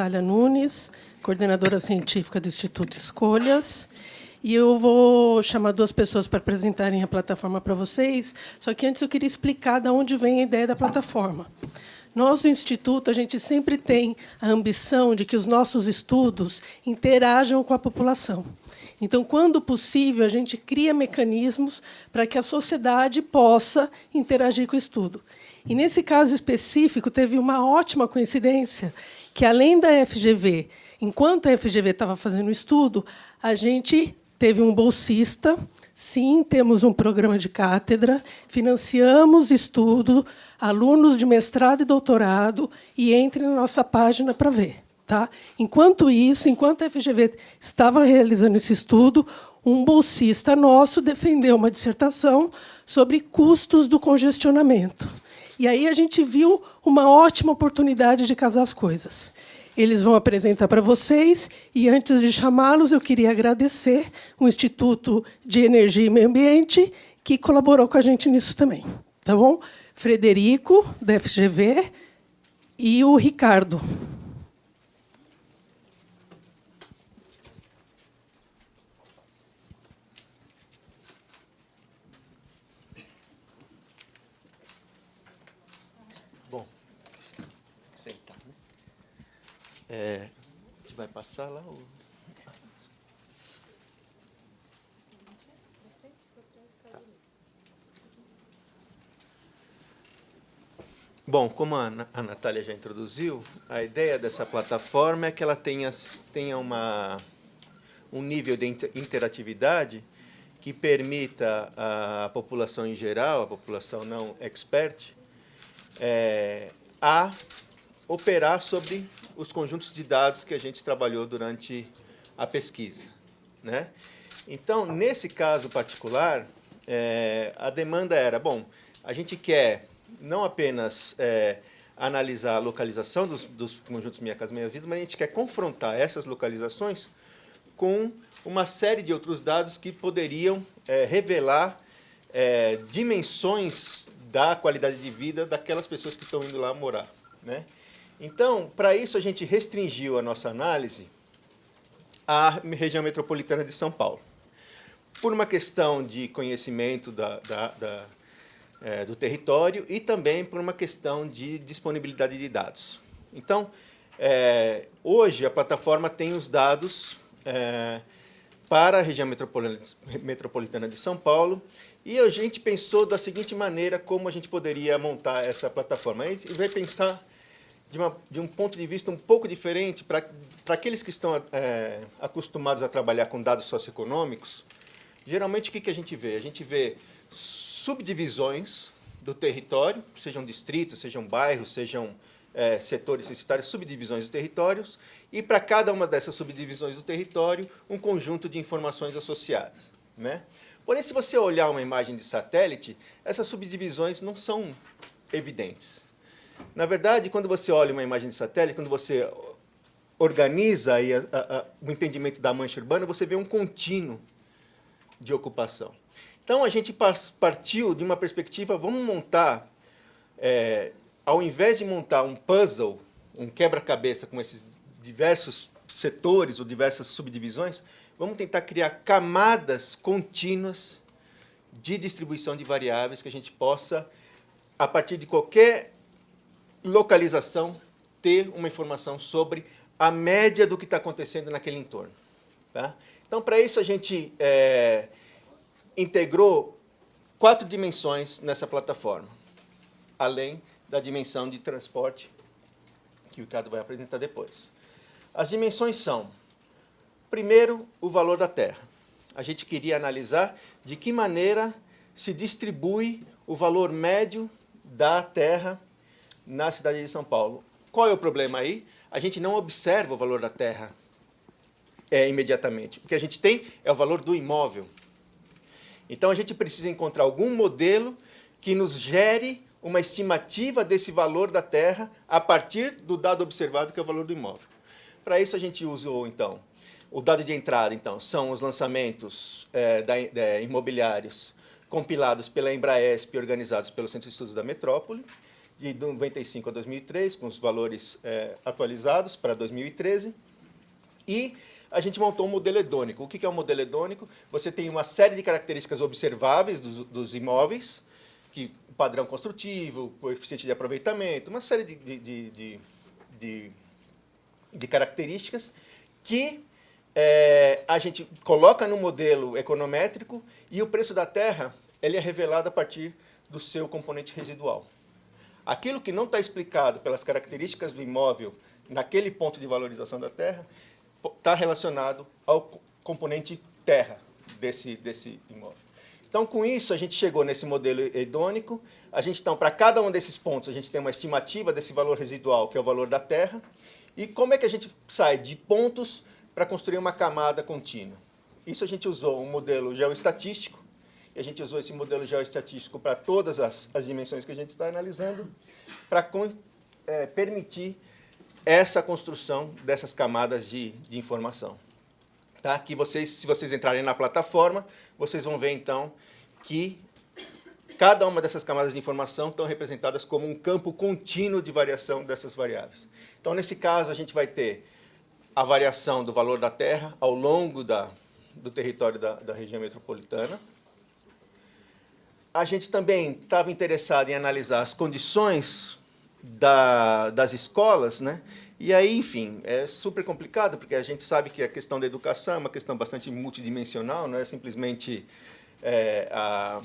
Natália Nunes, coordenadora científica do Instituto Escolhas. E eu vou chamar duas pessoas para apresentarem a plataforma para vocês, só que antes eu queria explicar de onde vem a ideia da plataforma. Nós, do Instituto, a gente sempre tem a ambição de que os nossos estudos interajam com a população. Então, quando possível, a gente cria mecanismos para que a sociedade possa interagir com o estudo. E, nesse caso específico, teve uma ótima coincidência que, além da FGV, enquanto a FGV estava fazendo o estudo, a gente teve um bolsista, sim, temos um programa de cátedra, financiamos estudo, alunos de mestrado e doutorado, e entre na nossa página para ver. Tá? Enquanto isso, enquanto a FGV estava realizando esse estudo, um bolsista nosso defendeu uma dissertação sobre custos do congestionamento. E aí a gente viu uma ótima oportunidade de casar as coisas. Eles vão apresentar para vocês, e, antes de chamá-los, eu queria agradecer o Instituto de Energia e Meio Ambiente, que colaborou com a gente nisso também. Tá bom? Frederico, da FGV, e o Ricardo. A gente vai passar lá? Ou... Tá. Bom, como a Natália já introduziu, a ideia dessa plataforma é que ela tenha um nível de interatividade que permita à população em geral, a população não expert, a operar sobre os conjuntos de dados que a gente trabalhou durante a pesquisa, né? Então, nesse caso particular, a demanda era, bom, a gente quer não apenas analisar a localização dos conjuntos Minha Casa Minha Vida, mas a gente quer confrontar essas localizações com uma série de outros dados que poderiam revelar dimensões da qualidade de vida daquelas pessoas que estão indo lá morar, né? Então, para isso, a gente restringiu a nossa análise à região metropolitana de São Paulo, por uma questão de conhecimento do território e também por uma questão de disponibilidade de dados. Então, hoje, a plataforma tem os dados para a região metropolitana de São Paulo, e a gente pensou da seguinte maneira como a gente poderia montar essa plataforma. A gente vai pensar de um ponto de vista um pouco diferente para aqueles que estão acostumados a trabalhar com dados socioeconômicos. Geralmente, o que a gente vê? A gente vê subdivisões do território, sejam distritos, sejam bairros, sejam setores censitários, subdivisões do território, e, para cada uma dessas subdivisões do território, um conjunto de informações associadas, né? Porém, se você olhar uma imagem de satélite, essas subdivisões não são evidentes. Na verdade, quando você olha uma imagem de satélite, quando você organiza aí o entendimento da mancha urbana, você vê um contínuo de ocupação. Então, a gente partiu de uma perspectiva, vamos montar, ao invés de montar um puzzle, um quebra-cabeça com esses diversos setores ou diversas subdivisões, vamos tentar criar camadas contínuas de distribuição de variáveis que a gente possa, a partir de qualquer localização, ter uma informação sobre a média do que está acontecendo naquele entorno. Tá? Então, para isso, a gente integrou 4 dimensões nessa plataforma, além da dimensão de transporte, que o Ricardo vai apresentar depois. As dimensões são, primeiro, o valor da terra. A gente queria analisar de que maneira se distribui o valor médio da terra na cidade de São Paulo. Qual é o problema aí? A gente não observa o valor da terra imediatamente. O que a gente tem é o valor do imóvel. Então, a gente precisa encontrar algum modelo que nos gere uma estimativa desse valor da terra a partir do dado observado, que é o valor do imóvel. Para isso, a gente usou, então, o dado de entrada, então, são os lançamentos imobiliários compilados pela Embraesp e organizados pelo Centro de Estudos da Metrópole. de 95 a 2003, com os valores atualizados para 2013, e a gente montou um modelo hedônico. O que é um modelo hedônico? Você tem uma série de características observáveis dos imóveis, que padrão construtivo, coeficiente de aproveitamento, uma série de características que a gente coloca no modelo econométrico, e o preço da terra ele é revelado a partir do seu componente residual. Aquilo que não está explicado pelas características do imóvel naquele ponto de valorização da terra está relacionado ao componente terra desse imóvel. Então, com isso, a gente chegou nesse modelo hedônico. Então, para cada um desses pontos, a gente tem uma estimativa desse valor residual, que é o valor da terra. E como é que a gente sai de pontos para construir uma camada contínua? Isso a gente usou um modelo geoestatístico, e a gente usou esse modelo geoestatístico para todas as dimensões que a gente está analisando, para permitir essa construção dessas camadas de informação. Tá? Que se vocês entrarem na plataforma, vocês vão ver, então, que cada uma dessas camadas de informação estão representadas como um campo contínuo de variação dessas variáveis. Então, nesse caso, a gente vai ter a variação do valor da terra ao longo do território da região metropolitana. A gente também estava interessado em analisar as condições das escolas, né? E aí, enfim, é super complicado, porque a gente sabe que a questão da educação é uma questão bastante multidimensional, não é simplesmente a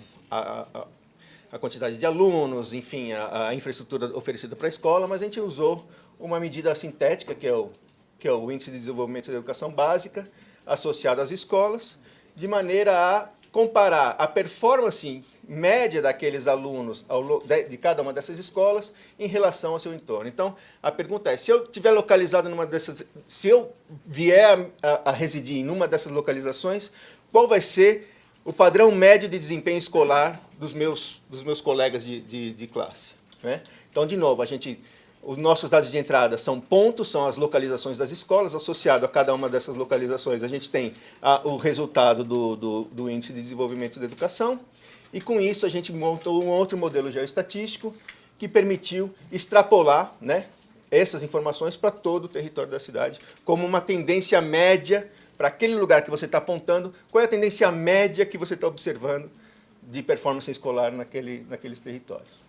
quantidade de alunos, enfim, a infraestrutura oferecida para a escola, mas a gente usou uma medida sintética, que é o Índice de Desenvolvimento da Educação Básica, associado às escolas, de maneira a comparar a performance média daqueles alunos de cada uma dessas escolas em relação ao seu entorno. Então, a pergunta é, se eu estiver localizado se eu vier a residir em uma dessas localizações, qual vai ser o padrão médio de desempenho escolar dos meus colegas de classe? Né? Então, de novo, os nossos dados de entrada são pontos, são as localizações das escolas. Associado a cada uma dessas localizações, a gente tem o resultado do Índice de Desenvolvimento da Educação. E, com isso, a gente montou um outro modelo geoestatístico que permitiu extrapolar, né, essas informações para todo o território da cidade, como uma tendência média para aquele lugar que você está apontando, qual é a tendência média que você está observando de performance escolar naqueles territórios.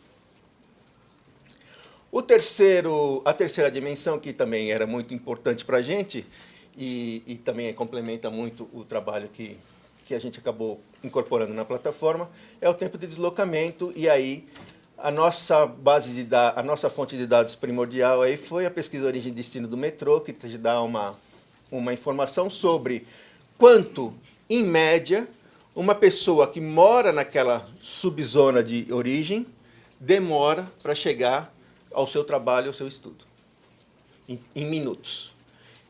A terceira dimensão, que também era muito importante para a gente, e também complementa muito o trabalho que a gente acabou incorporando na plataforma, é o tempo de deslocamento. E aí a nossa fonte de dados primordial aí foi a pesquisa origem e destino do metrô, que te dá uma informação sobre quanto, em média, uma pessoa que mora naquela subzona de origem demora para chegar ao seu trabalho, ao seu estudo, em minutos.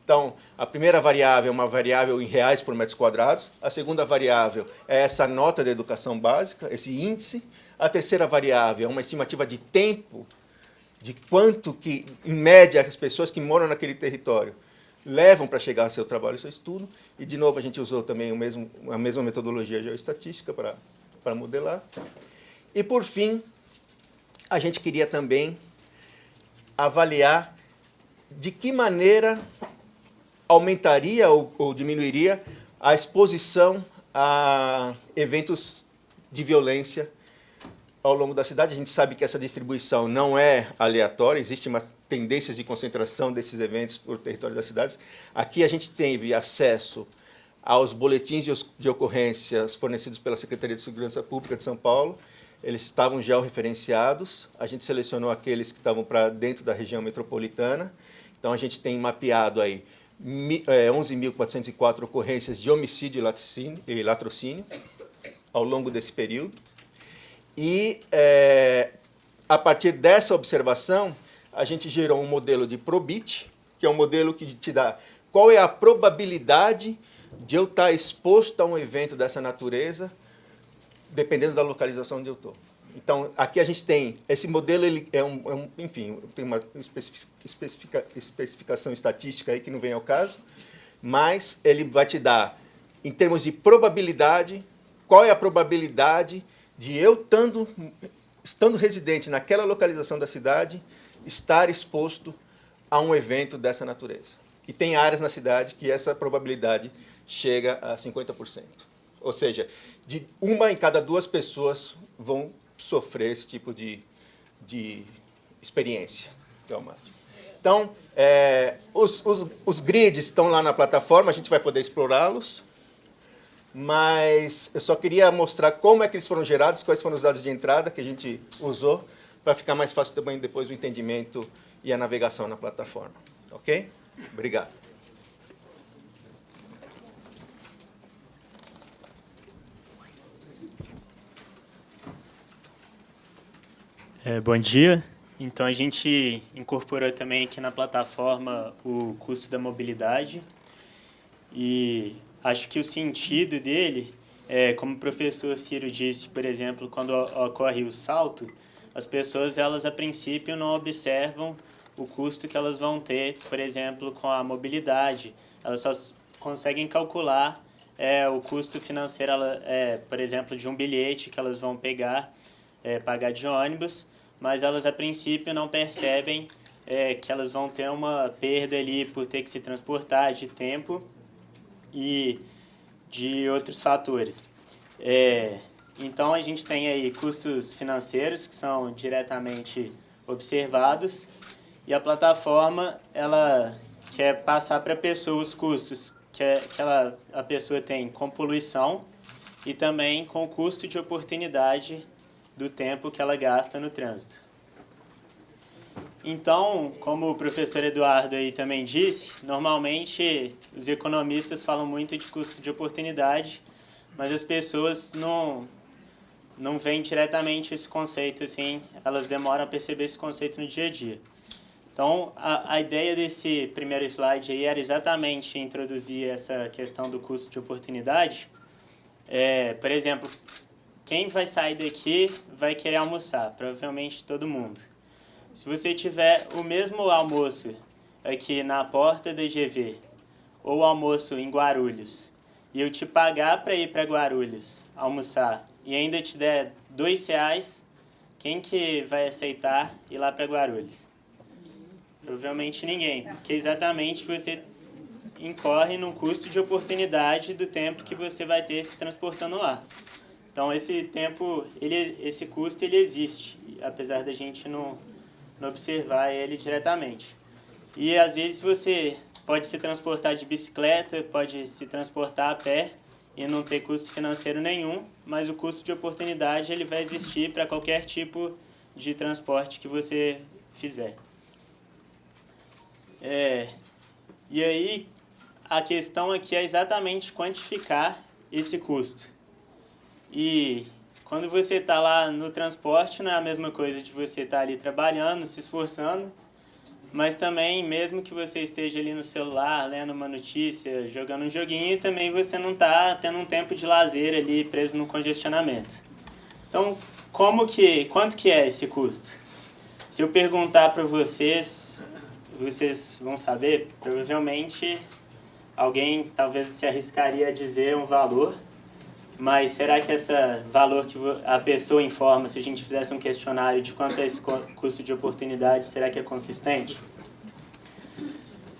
Então, a primeira variável é uma variável em reais por metros quadrados. A segunda variável é essa nota de educação básica, esse índice. A terceira variável é uma estimativa de tempo, de quanto que, em média, as pessoas que moram naquele território levam para chegar ao seu trabalho e ao seu estudo. E, de novo, a gente usou também a mesma metodologia geoestatística para modelar. E, por fim, a gente queria também avaliar de que maneira aumentaria ou diminuiria a exposição a eventos de violência ao longo da cidade. A gente sabe que essa distribuição não é aleatória, existe uma tendência de concentração desses eventos por território das cidades. Aqui a gente teve acesso aos boletins de ocorrências fornecidos pela Secretaria de Segurança Pública de São Paulo. Eles estavam georreferenciados, a gente selecionou aqueles que estavam para dentro da região metropolitana. Então, a gente tem mapeado aí 11.404 ocorrências de homicídio e latrocínio ao longo desse período. E, a partir dessa observação, a gente gerou um modelo de Probit, que é um modelo que te dá qual é a probabilidade de eu estar exposto a um evento dessa natureza, dependendo da localização onde eu estou. Então, aqui a gente tem, esse modelo, ele enfim, tem uma especificação estatística aí que não vem ao caso, mas ele vai te dar, em termos de probabilidade, qual é a probabilidade de eu estando residente naquela localização da cidade, estar exposto a um evento dessa natureza. E tem áreas na cidade que essa probabilidade chega a 50%. Ou seja, de 1 em cada 2 pessoas vão sofrer esse tipo de experiência traumática. Então, os grids estão lá na plataforma, a gente vai poder explorá-los, mas eu só queria mostrar como é que eles foram gerados, quais foram os dados de entrada que a gente usou, para ficar mais fácil também depois o entendimento e a navegação na plataforma. Ok? Obrigado. Bom dia. Então, a gente incorporou também aqui na plataforma o custo da mobilidade. E acho que o sentido dele, como o professor Ciro disse, por exemplo, quando ocorre o salto, as pessoas, elas a princípio não observam o custo que elas vão ter, por exemplo, com a mobilidade. Elas só conseguem calcular o custo financeiro, por exemplo, de um bilhete que elas vão pagar de ônibus, mas elas a princípio não percebem que elas vão ter uma perda ali por ter que se transportar, de tempo e de outros fatores. Então, a gente tem aí custos financeiros que são diretamente observados, e a plataforma ela quer passar para a pessoa os custos que a pessoa tem com poluição e também com o custo de oportunidade do tempo que ela gasta no trânsito. Então, como o professor Eduardo aí também disse, normalmente os economistas falam muito de custo de oportunidade, mas as pessoas não veem diretamente esse conceito, assim, elas demoram a perceber esse conceito no dia a dia. Então, a ideia desse primeiro slide aí era exatamente introduzir essa questão do custo de oportunidade. Por exemplo, quem vai sair daqui vai querer almoçar? Provavelmente todo mundo. Se você tiver o mesmo almoço aqui na porta da GV, ou almoço em Guarulhos, e eu te pagar para ir para Guarulhos almoçar, e ainda te der R$2, quem que vai aceitar ir lá para Guarulhos? Provavelmente ninguém, porque exatamente você incorre num custo de oportunidade do tempo que você vai ter se transportando lá. Então, esse tempo, esse custo, ele existe, apesar da gente não observar ele diretamente. E, às vezes, você pode se transportar de bicicleta, pode se transportar a pé e não ter custo financeiro nenhum, mas o custo de oportunidade ele vai existir para qualquer tipo de transporte que você fizer. E aí, a questão aqui é exatamente quantificar esse custo. E quando você está lá no transporte, não é a mesma coisa de você estar ali trabalhando, se esforçando, mas também, mesmo que você esteja ali no celular, lendo uma notícia, jogando um joguinho, também você não está tendo um tempo de lazer ali preso no congestionamento. Então, quanto que é esse custo? Se eu perguntar para vocês, vocês vão saber? Provavelmente alguém talvez se arriscaria a dizer um valor, mas será que esse valor que a pessoa informa, se a gente fizesse um questionário de quanto é esse custo de oportunidade, será que é consistente?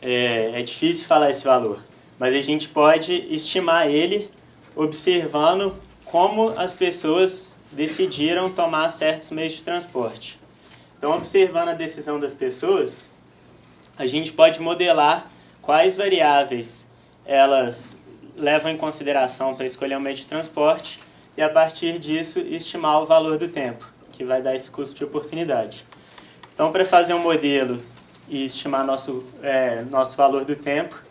É difícil falar esse valor, mas a gente pode estimar ele observando como as pessoas decidiram tomar certos meios de transporte. Então, observando a decisão das pessoas, a gente pode modelar quais variáveis elas levam em consideração para escolher um meio de transporte e, a partir disso, estimar o valor do tempo, que vai dar esse custo de oportunidade. Então, para fazer um modelo e estimar nosso valor do tempo,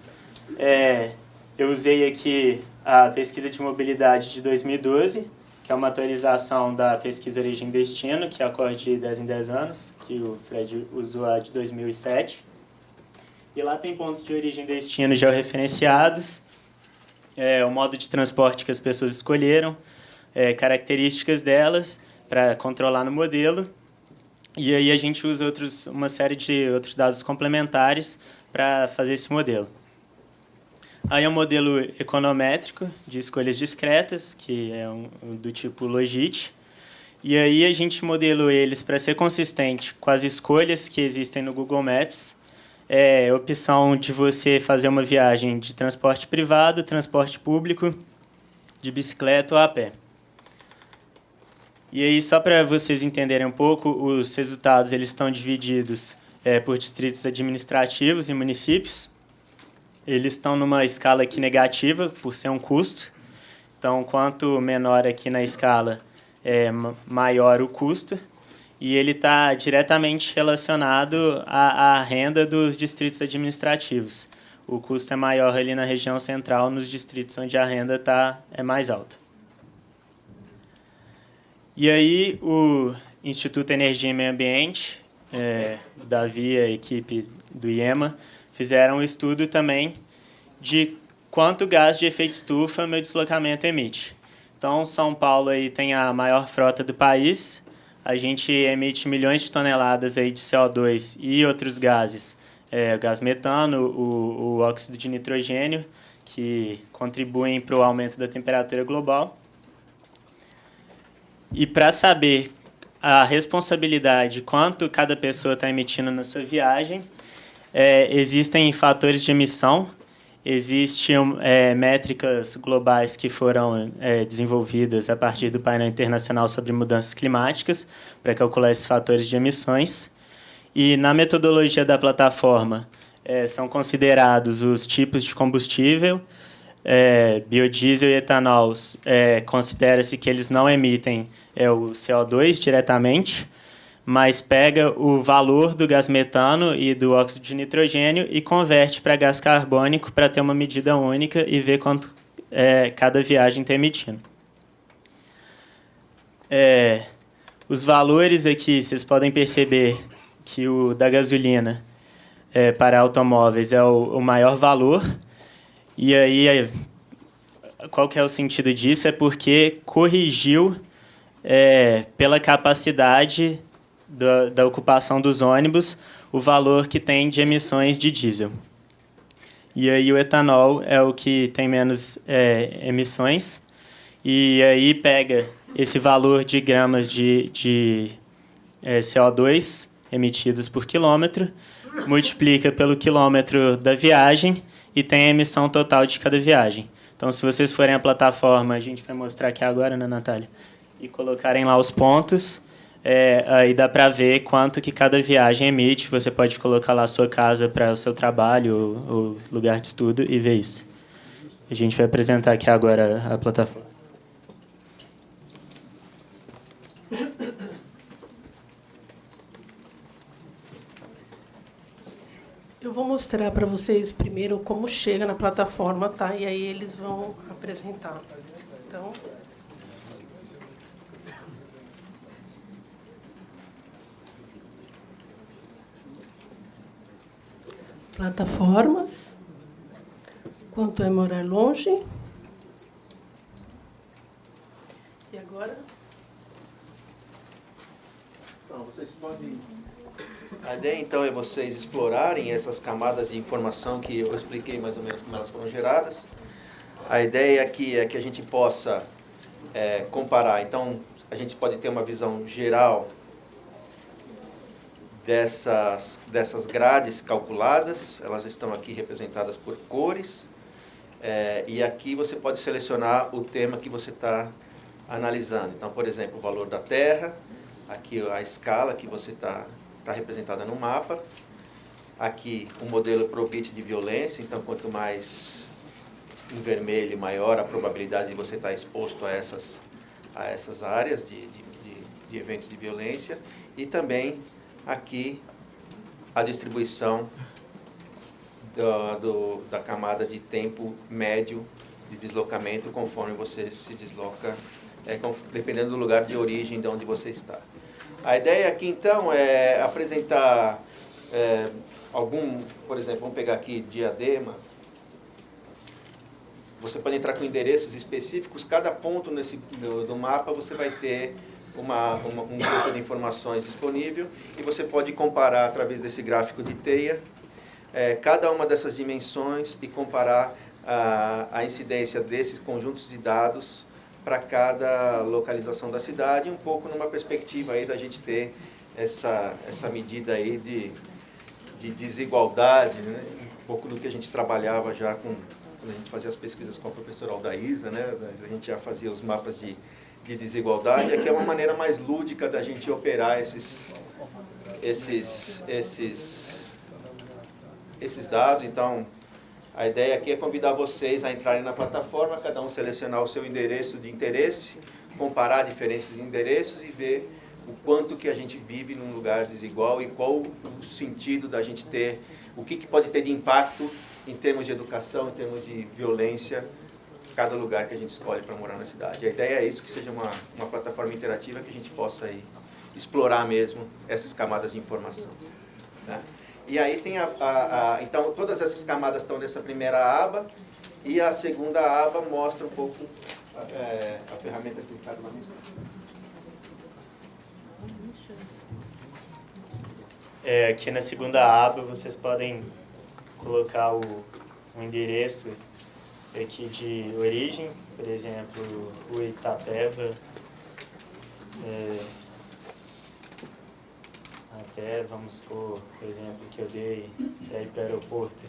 eu usei aqui a pesquisa de mobilidade de 2012, que é uma atualização da pesquisa Origem e Destino, que ocorre de 10 em 10 anos, que o Fred usou a de 2007. E lá tem pontos de origem e destino georreferenciados, o modo de transporte que as pessoas escolheram, características delas para controlar no modelo. E aí a gente usa uma série de outros dados complementares para fazer esse modelo. Aí é um modelo econométrico de escolhas discretas, que é do tipo Logit. E aí a gente modelou eles para ser consistente com as escolhas que existem no Google Maps. A opção de você fazer uma viagem de transporte privado, transporte público, de bicicleta ou a pé. E aí, só para vocês entenderem um pouco, os resultados eles estão divididos por distritos administrativos e municípios. Eles estão numa escala aqui negativa, por ser um custo. Então, quanto menor aqui na escala, maior o custo. E ele está diretamente relacionado à renda dos distritos administrativos. O custo é maior ali na região central, nos distritos onde a renda é mais alta. E aí, o Instituto Energia e Meio Ambiente, Davi e a equipe do IEMA, fizeram um estudo também de quanto gás de efeito estufa meu deslocamento emite. Então, São Paulo aí tem a maior frota do país. A gente emite milhões de toneladas aí de CO2 e outros gases. O gás metano, o óxido de nitrogênio, que contribuem para o aumento da temperatura global. E para saber a responsabilidade, quanto cada pessoa está emitindo na sua viagem, existem fatores de emissão, existem métricas globais que foram desenvolvidas a partir do painel internacional sobre mudanças climáticas para calcular esses fatores de emissões. E na metodologia da plataforma são considerados os tipos de combustível, biodiesel e etanol. Considera-se que eles não emitem o CO2 diretamente, mas pega o valor do gás metano e do óxido de nitrogênio e converte para gás carbônico para ter uma medida única e ver quanto cada viagem está emitindo. Os valores aqui, vocês podem perceber que o da gasolina para automóveis é o maior valor. E aí, qual que é o sentido disso? É porque corrigiu pela capacidade da ocupação dos ônibus o valor que tem de emissões de diesel. E aí o etanol é o que tem menos emissões. E aí pega esse valor de gramas de CO2 emitidos por quilômetro, multiplica pelo quilômetro da viagem e tem a emissão total de cada viagem. Então, se vocês forem à plataforma, a gente vai mostrar aqui agora, né, Natália? E colocarem lá os pontos, aí dá para ver quanto que cada viagem emite. Você pode colocar lá a sua casa para o seu trabalho, o lugar de estudo, e ver isso. A gente vai apresentar aqui agora a plataforma. Eu vou mostrar para vocês primeiro como chega na plataforma, tá? E aí eles vão apresentar. Então, plataformas. Quanto é morar longe? E agora? Então, vocês podem... A ideia, então, é vocês explorarem essas camadas de informação que eu expliquei mais ou menos como elas foram geradas. A ideia aqui é que a gente possa comparar. Então, a gente pode ter uma visão geral dessas grades calculadas. Elas estão aqui representadas por cores. E aqui você pode selecionar o tema que você está analisando. Então, por exemplo, o valor da terra. Aqui a escala que você está representada no mapa. Aqui o modelo Probit de violência, então quanto mais em vermelho, maior a probabilidade de você estar exposto a essas áreas de eventos de violência. E também aqui a distribuição da camada de tempo médio de deslocamento conforme você se desloca, dependendo do lugar de origem de onde você está. A ideia aqui, então, é apresentar por exemplo, vamos pegar aqui Diadema. Você pode entrar com endereços específicos. Cada ponto do mapa você vai ter um grupo de informações disponível e você pode comparar através desse gráfico de teia cada uma dessas dimensões e comparar a incidência desses conjuntos de dados para cada localização da cidade, um pouco numa perspectiva aí da gente ter essa medida aí de desigualdade, né? Um pouco do que a gente trabalhava já quando a gente fazia as pesquisas com a professora Aldaísa, né? A gente já fazia os mapas de desigualdade, aqui é uma maneira mais lúdica da gente operar esses dados. Então, a ideia aqui é convidar vocês a entrarem na plataforma, cada um selecionar o seu endereço de interesse, comparar diferenças de endereços e ver o quanto que a gente vive num lugar desigual e qual o sentido da gente ter, o que pode ter de impacto em termos de educação, em termos de violência, cada lugar que a gente escolhe para morar na cidade. A ideia é isso, que seja uma plataforma interativa que a gente possa aí explorar mesmo essas camadas de informação, né? E aí tem então todas essas camadas estão nessa primeira aba, e a segunda aba mostra um pouco a ferramenta que está lá. Aqui na segunda aba vocês podem colocar o endereço aqui de origem, por exemplo, o Itapeva, até, vamos supor, o exemplo que eu dei, para ir para o aeroporto.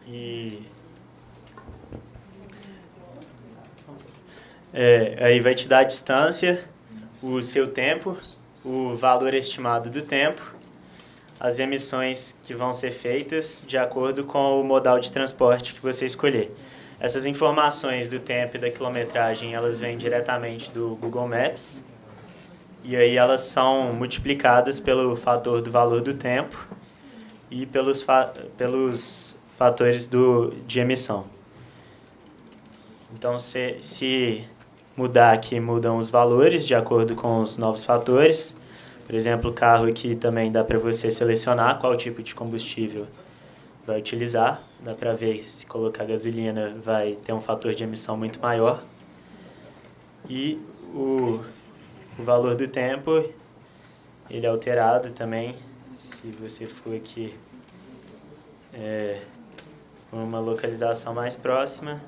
E aí vai te dar a distância, o seu tempo, o valor estimado do tempo, as emissões que vão ser feitas de acordo com o modal de transporte que você escolher. Essas informações do tempo e da quilometragem, elas vêm diretamente do Google Maps, e aí elas são multiplicadas pelo fator do valor do tempo e pelos fatores de emissão. Então, se mudar aqui, mudam os valores de acordo com os novos fatores. Por exemplo, o carro aqui também dá para você selecionar qual tipo de combustível vai utilizar. Dá para ver se colocar gasolina vai ter um fator de emissão muito maior. E o valor do tempo, ele é alterado também. Se você for aqui uma localização mais próxima,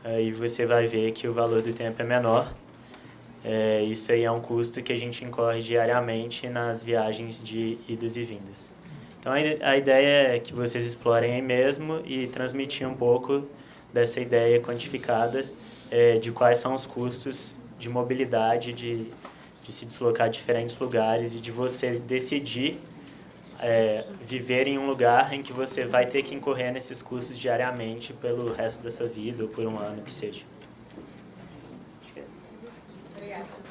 aí você vai ver que o valor do tempo é menor. Isso aí é um custo que a gente incorre diariamente nas viagens de idas e vindas. Então a ideia é que vocês explorem aí mesmo e transmitir um pouco dessa ideia quantificada de quais são os custos de mobilidade, de se deslocar a diferentes lugares e de você decidir viver em um lugar em que você vai ter que incorrer nesses custos diariamente pelo resto da sua vida ou por um ano que seja.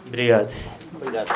Obrigado. Obrigado.